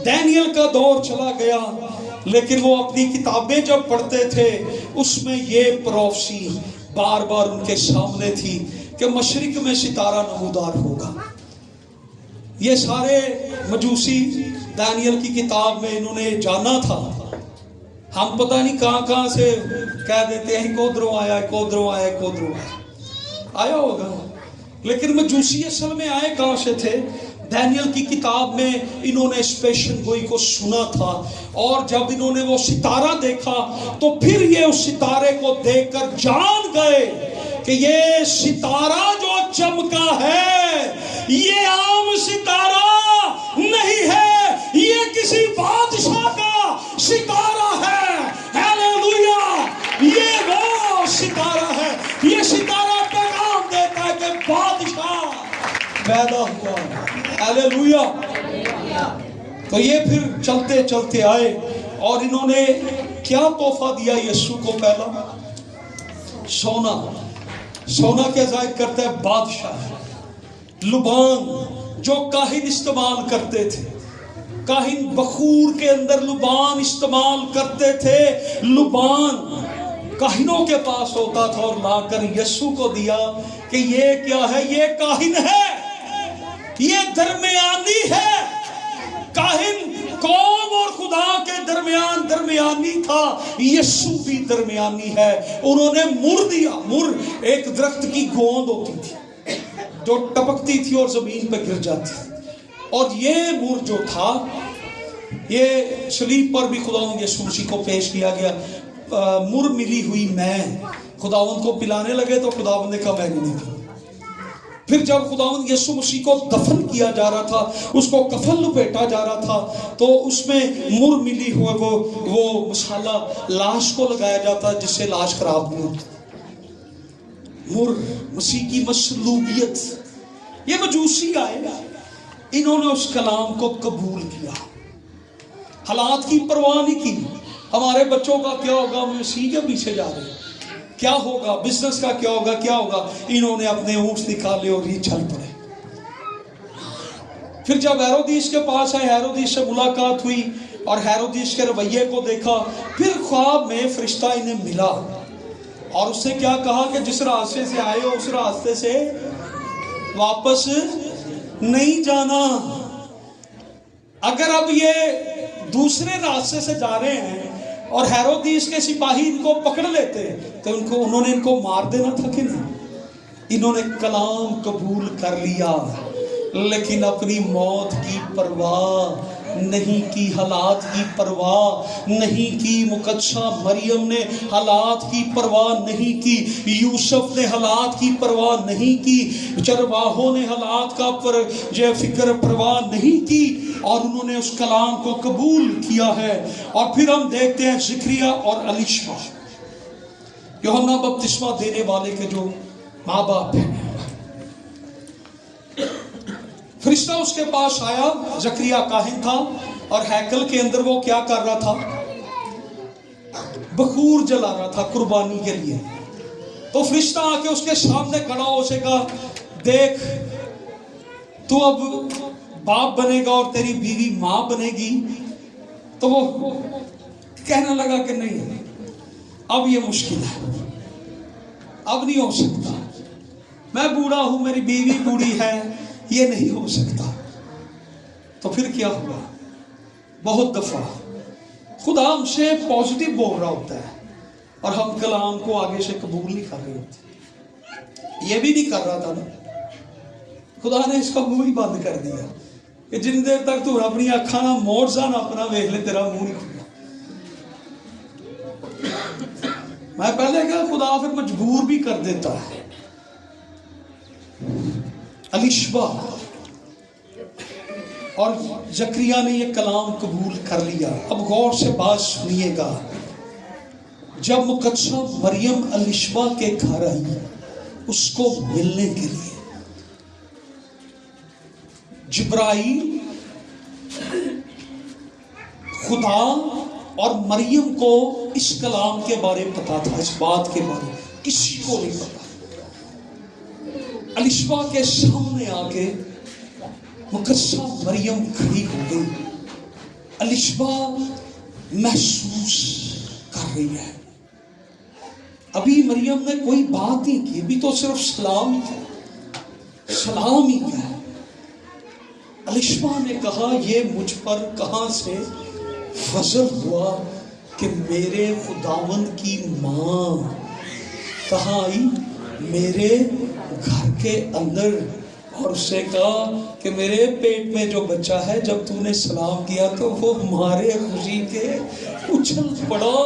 دانیل کا دور چلا گیا، لیکن وہ اپنی کتابیں جب پڑھتے تھے اس میں یہ پروفسی بار بار ان کے سامنے تھی کہ مشرق میں ستارہ نمودار ہوگا. یہ سارے مجوسی دانیل کی کتاب میں انہوں نے جانا تھا. ہم پتہ نہیں کہاں سے کہہ دیتے ہیں کودروں آیا، کودروں آیا، کودروں آیا ہوگا، لیکن مجوسی اصل میں آئے کہاں سے تھے؟ دانیل کی کتاب میں انہوں نے اس پیشن گوئی کو سنا تھا اور جب انہوں نے وہ ستارہ دیکھا تو پھر یہ اس ستارے کو دیکھ کر جان گئے کہ یہ ستارہ جو چمکا ہے یہ عام ستارہ نہیں ہے، یہ کسی بادشاہ کا ستارہ ہے. ہیلیلویا! یہ وہ ستارہ ہے، یہ ستارہ پیغام دیتا ہے کہ بادشاہ پیدا ہوا. ہیلیلویا! تو یہ پھر چلتے چلتے آئے اور انہوں نے کیا تحفہ دیا یسوع کو؟ پہلا سونا. سونا کیا ظاہر کرتا ہے؟ بادشاہ. لبان جو کاہن استعمال کرتے تھے، کاہن بخور کے اندر لبان استعمال کرتے تھے. لبان کاہنوں کے پاس ہوتا تھا اور لا کر یسوع کو دیا کہ یہ کیا ہے؟ یہ کاہن ہے، یہ درمیانی ہے. کاہن قوم اور خدا کے درمیان درمیانی تھا، یسوع بھی درمیانی ہے. انہوں نے مر دیا. مر ایک درخت کی گوند ہوتی تھی جو ٹپکتی تھی اور زمین پہ گر جاتی تھی، اور یہ مر جو تھا یہ صلیب پر بھی خداوند یسوع مسیح کو پیش کیا گیا. مر ملی ہوئی میں خداوند کو پلانے لگے تو خداوند نے کہا میں نہیں پی. پھر جب خداوند یسوع مسیح کو دفن کیا جا رہا تھا، اس کو کفن لپیٹا جا رہا تھا، تو اس میں مر ملی ہوئے وہ مسالہ لاش کو لگایا جاتا جس سے لاش خراب نہیں ہوتی. مر مسیح کی مصلوبیت. یہ مجوسی آئے، انہوں نے اس کلام کو قبول کیا، حالات کی پرواہ نہیں کی. ہمارے بچوں کا کیا ہوگا؟ مسیح کے پیچھے جا رہے ہیں. کیا ہوگا، بزنس کا کیا ہوگا کیا ہوگا. انہوں نے اپنے اونٹ نکالے اور یہ چل پڑے. پھر جب ہیرودیس کے پاس آئے، ہیرودیس سے ملاقات ہوئی اور ہیرودیس کے رویے کو دیکھا، پھر خواب میں فرشتہ انہیں ملا اور اس نے کیا کہا کہ جس راستے سے آئے ہو اس راستے سے واپس نہیں جانا. اگر اب یہ دوسرے راستے سے جا رہے ہیں اور ہیرودیس کے سپاہی ان کو پکڑ لیتے تو انہوں نے ان کو مار دینا تھا کہ نہیں. انہوں نے کلام قبول کر لیا لیکن اپنی موت کی پرواہ نہیں کی، حالات کی پرواہ نہیں کی. مقدسہ مریم نے حالات کی پرواہ نہیں کی، یوسف نے حالات کی پرواہ نہیں کی، چرواہوں نے حالات کا فکر پرواہ نہیں کی، اور انہوں نے اس کلام کو قبول کیا ہے. اور پھر ہم دیکھتے ہیں زکریا اور الیشما، یوحنا بپتسمہ دینے والے کے جو ماں باپ ہیں. فرشتہ اس کے پاس آیا، زکریا کاہن تھا اور ہیکل کے اندر وہ کیا کر رہا تھا، بخور جلا رہا تھا قربانی کے لیے. تو فرشتہ آ کے اس کے سامنے کھڑا ہو، اسے کہا دیکھ تو اب باپ بنے گا اور تیری بیوی ماں بنے گی. تو وہ کہنے لگا کہ نہیں، اب یہ مشکل ہے، اب نہیں ہو سکتا، میں بوڑھا ہوں، میری بیوی بوڑھی ہے، یہ نہیں ہو سکتا. تو پھر کیا ہوا؟ بہت دفعہ خدا ہم سے پازیٹیو بول رہا ہوتا ہے اور ہم کلام کو آگے سے قبول نہیں کر رہے ہوتے. یہ بھی نہیں کر رہا تھا نا، خدا نے اس کا منہ ہی بند کر دیا کہ جن دیر تک تو اپنی اکھاں نہ معجزہ نہ اپنا ویکھ لے تیرا منہ نہیں کھلا. میں پہلے کہا خدا پھر مجبور بھی کر دیتا ہے. الیشبا اور زکریا نے یہ کلام قبول کر لیا. اب غور سے بات سنیے گا. جب مقدسہ مریم الیشبا کے گھر آئی اس کو ملنے کے لیے، جبرائیل خدا اور مریم کو اس کلام کے بارے میں پتا تھا، اس بات کے بارے میں کسی کو نہیں پتا. الیشبا کے سامنے آ کے مقدسہ مریم کھڑی ہو گئی. الیشبا محسوس کر رہی ہے، ابھی مریم نے کوئی بات نہیں کی، ابھی تو صرف سلام ہی کیا ہے. الیشبا نے کہا یہ مجھ پر کہاں سے فضل ہوا کہ میرے خداوند کی ماں کہاں آئی؟ میرے گھر کے اندر. اور اس سے کہا کہ میرے پیٹ میں جو بچہ ہے جب تو نے سلام کیا تو وہ ہمارے خوشی کے اچھل پڑا.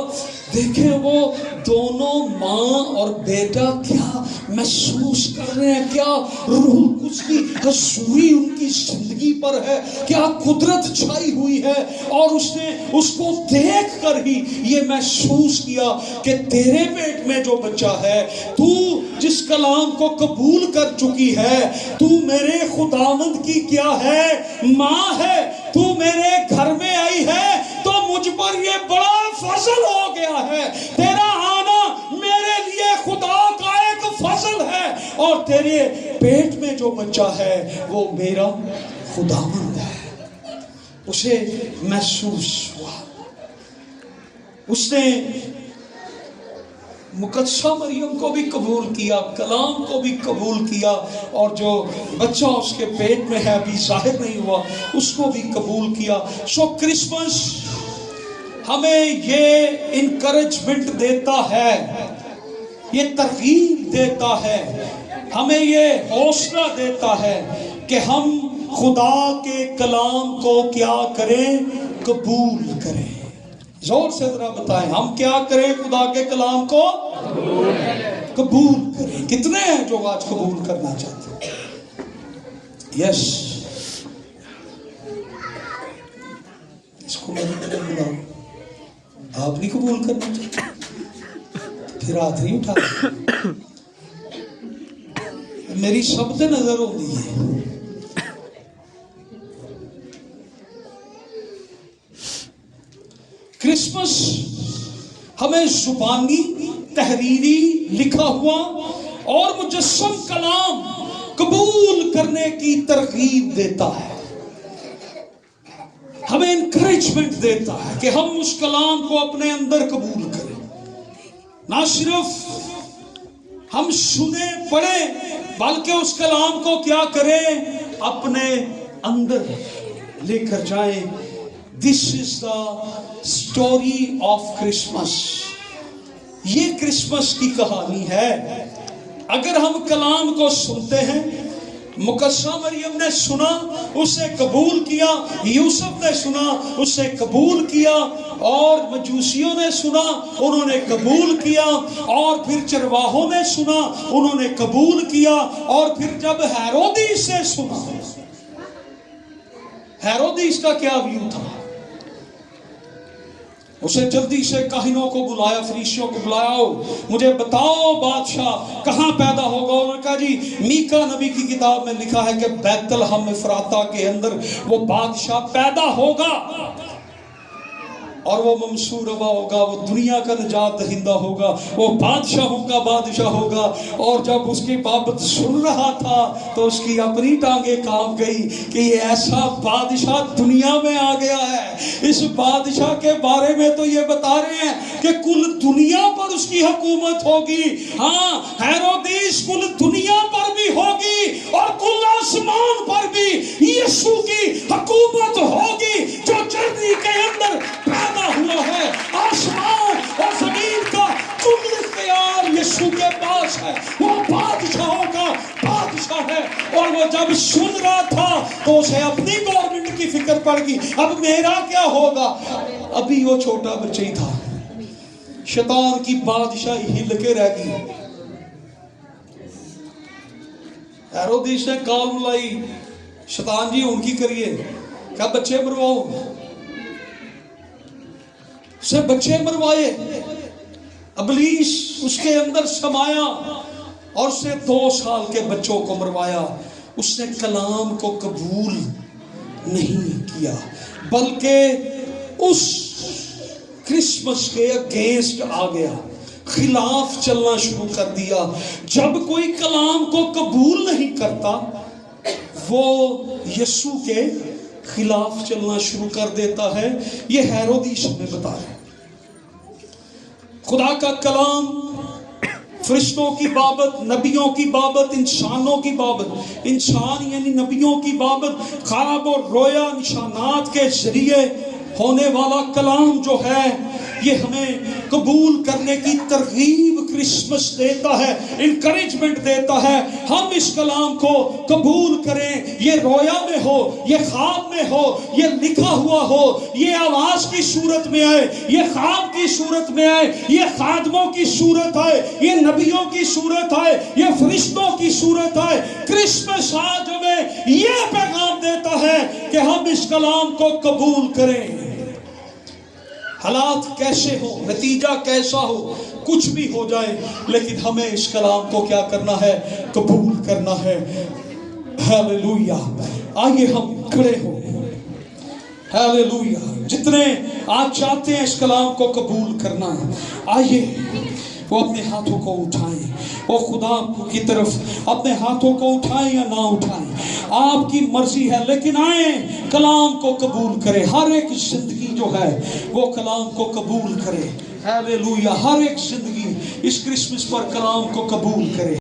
دیکھیں وہ دونوں ماں اور بیٹا کیا محسوس کر رہے ہیں، کیا روح القدس کی حضوری ان کی زندگی پر ہے، کیا قدرت چھائی ہوئی ہے. اور اس نے اس کو دیکھ کر ہی یہ محسوس کیا کہ تیرے پیٹ میں جو بچہ ہے، تو جس کلام کو قبول کر چکی ہے، تو میرے خداوند کی کیا ہے؟ ماں ہے. تو میرے گھر میں آئی ہے تو مجھ پر یہ بڑا فضل ہو گیا ہے. تیرا آنا میرے لیے خدا کا ایک فضل ہے، اور تیرے پیٹ میں جو بچہ ہے وہ میرا خداوند ہے. اسے محسوس ہوا. اس نے مقدسہ مریم کو بھی قبول کیا، کلام کو بھی قبول کیا، اور جو بچہ اس کے پیٹ میں ہے ابھی ظاہر نہیں ہوا اس کو بھی قبول کیا. سو کرسمس ہمیں یہ انکریجمنٹ دیتا ہے، یہ ترغیب دیتا ہے، ہمیں یہ حوصلہ دیتا ہے کہ ہم خدا کے کلام کو کیا کریں؟ قبول کریں. زور سے ذرا بتائیں، ہم کیا کریں؟ خدا کے کلام کو قبول کریں. کتنے ہیں جو آج قبول کرنا چاہتے ہیں؟ یس، اس کو میں نے بلاؤ. آپ نہیں قبول کرنا چاہتے پھر ہاتھ نہیں اٹھا. میری سب سے نظر ہوتی ہے. کرسمس ہمیں زبانی تحریری لکھا ہوا اور مجسم کلام قبول کرنے کی ترغیب دیتا ہے، ہمیں انکریجمنٹ دیتا ہے کہ ہم اس کلام کو اپنے اندر قبول کریں، نہ صرف ہم سنیں پڑھیں بلکہ اس کلام کو کیا کریں، اپنے اندر لے کر جائیں۔ دس از دا اسٹوری آف کرسمس، یہ کرسمس کی کہانی ہے۔ اگر ہم کلام کو سنتے ہیں، مقدسہ مریم نے سنا، اسے قبول کیا، یوسف نے سنا، اسے قبول کیا، اور مجوسیوں نے سنا، انہوں نے قبول کیا، اور پھر چرواہوں نے سنا، انہوں نے قبول کیا، اور پھر جب ہیرودیس نے سنا، ہیرودیس کا کیا ویو تھا؟ اسے جلدی سے کاہنوں کو بلایا، فریسیوں کو بلایا، مجھے بتاؤ بادشاہ کہاں پیدا ہوگا؟ انہوں نے کہا جی میکا نبی کی کتاب میں لکھا ہے کہ بیت لحم افراطہ کے اندر وہ بادشاہ پیدا ہوگا، اور وہ منصور روا ہوگا، وہ دنیا کا نجات دہندہ ہوگا، وہ بادشاہوں کا بادشاہ ہوگا۔ اور جب اس کی بابت سن رہا تھا تو اس کی اپنی ٹانگیں کانپ گئی کہ یہ ایسا بادشاہ دنیا میں آ گیا ہے۔ اس بادشاہ کے بارے میں تو یہ بتا رہے ہیں کہ کل دنیا پر اس کی حکومت ہوگی۔ ہاں، ہیرودیس کل دنیا پر بھی ہوگی اور کل آسمان پر بھی یسوع کی حکومت ہوگی، جو جرنی کے اندر پیدا ہوا ہے۔ آسمان اور زمین کا کل اختیار یسوع کے پاس ہے، وہ بادشاہوں کا بادشاہ ہے۔ اور وہ جب سن رہا تھا تو اسے اپنی گورنمنٹ کی فکر پڑ گئی، اب میرا کیا ہوگا؟ ابھی وہ چھوٹا بچہ ہی تھا، شیطان کی بادشاہی ہل کے رہ گئی۔ ہیرودیس نے کال بلائی، شیطان جی ان کی کریے، کیا بچے مرواؤ؟ اسے بچے مروائے، ابلیس اس کے اندر سمایا اور اسے 2 سال کے بچوں کو مروایا۔ اس نے کلام کو قبول نہیں کیا بلکہ اس کرسمس کے اگینسٹ آ گیا، خلاف چلنا شروع کر دیا۔ جب کوئی کلام کو قبول نہیں کرتا وہ یسوع کے خلاف چلنا شروع کر دیتا ہے۔ یہ ہیرودیس ہمیں بتا رہے ہیں۔ خدا کا کلام فرشتوں کی بابت، نبیوں کی بابت، انسانوں کی بابت، انسان یعنی نبیوں کی بابت، خواب اور رویا نشانات کے ذریعے ہونے والا کلام جو ہے، یہ ہمیں قبول کرنے کی ترغیب کرسمس دیتا ہے، انکریجمنٹ دیتا ہے۔ ہم اس کلام کو قبول کریں، یہ رویا میں ہو، یہ خواب میں ہو، یہ لکھا ہوا ہو، یہ آواز کی صورت میں آئے، یہ خواب کی صورت میں آئے، یہ خادموں کی صورت آئے، یہ نبیوں کی صورت آئے، یہ فرشتوں کی صورت آئے۔ کرسمس آج ہمیں یہ پیغام دیتا ہے کہ ہم اس کلام کو قبول کریں۔ حالات کیسے ہو، نتیجہ کیسا ہو، کچھ بھی ہو جائے، لیکن ہمیں اس کلام کو کیا کرنا ہے؟ قبول کرنا ہے۔ ہیلیلویا! آئیے ہم کھڑے ہو۔ ہیلیلویا! جتنے آج چاہتے ہیں اس کلام کو قبول کرنا، آئیے وہ اپنے ہاتھوں کو اٹھائیں، وہ خدا کی طرف اپنے ہاتھوں کو اٹھائیں یا نہ اٹھائیں، آپ کی مرضی ہے، لیکن آئیں کلام کو قبول کریں۔ ہر ایک زندگی جو ہے وہ کلام کو قبول کرے۔ ہیلیلویا! ہر ایک زندگی اس کرسمس پر کلام کو قبول کرے۔